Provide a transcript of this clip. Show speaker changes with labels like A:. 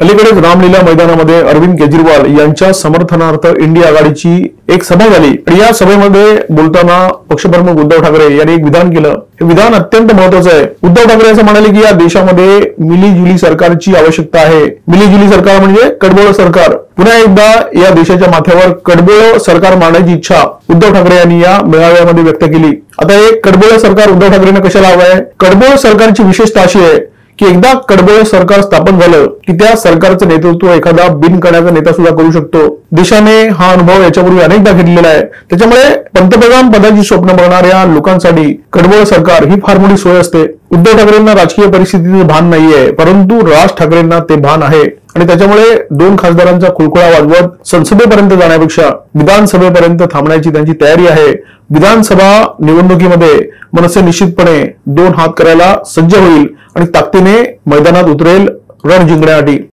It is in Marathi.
A: अलीकडेच रामलीला मैदानामध्ये अरविंद केजरीवाल यांच्या समर्थनार्थ इंडिया आघाडीची एक सभा झाली। या सभेमध्ये बोलताना पक्षप्रमुख उद्धव ठाकरे यांनी एक विधान केलं। हे विधान अत्यंत महत्त्वाचं आहे। उद्धव ठाकरे असं म्हणाले की या देशामध्ये मिलीजुली सरकारची आवश्यकता आहे। मिलीजुली सरकार म्हणजे कडबोळ सरकार। पुन्हा एकदा या देशाच्या माथ्यावर कडबोळ सरकार मांडण्याची इच्छा उद्धव ठाकरे यांनी या मेळाव्यामध्ये व्यक्त केली। आता हे कडबोळ सरकार उद्धव ठाकरेंना कशाला हवं आहे? कडबोळ सरकारची विशेषता अशी आहे की एकदा कडबोळ सरकार स्थापन झालं की त्या सरकारचं नेतृत्व एखादा बिनकण्याचा नेता सुद्धा करू शकतो। देशाने हा अनुभव याच्यापूर्वी अनेकदा घेतलेला आहे। त्याच्यामुळे पंतप्रधान पदाची स्वप्न बघणाऱ्या लोकांसाठी कडबोळ सरकार ही फार मोठी सोय असते। उद्धव ठाकरेंना राजकीय परिस्थितीचं भान नाहीये, परंतु राज ठाकरेंना ते भान आहे आणि त्याच्यामुळे 2 खासदारांचा खुळखुळा वाजवत संसदेपर्यंत जाण्यापेक्षा विधानसभेपर्यंत थांबण्याची त्यांची तयारी आहे। विधानसभा निवडणुकीमध्ये मनसे निश्चितपणे 2 हात करायला सज्ज होईल आणि ताकदीने मैदानात उतरेल रण जिंकण्यासाठी।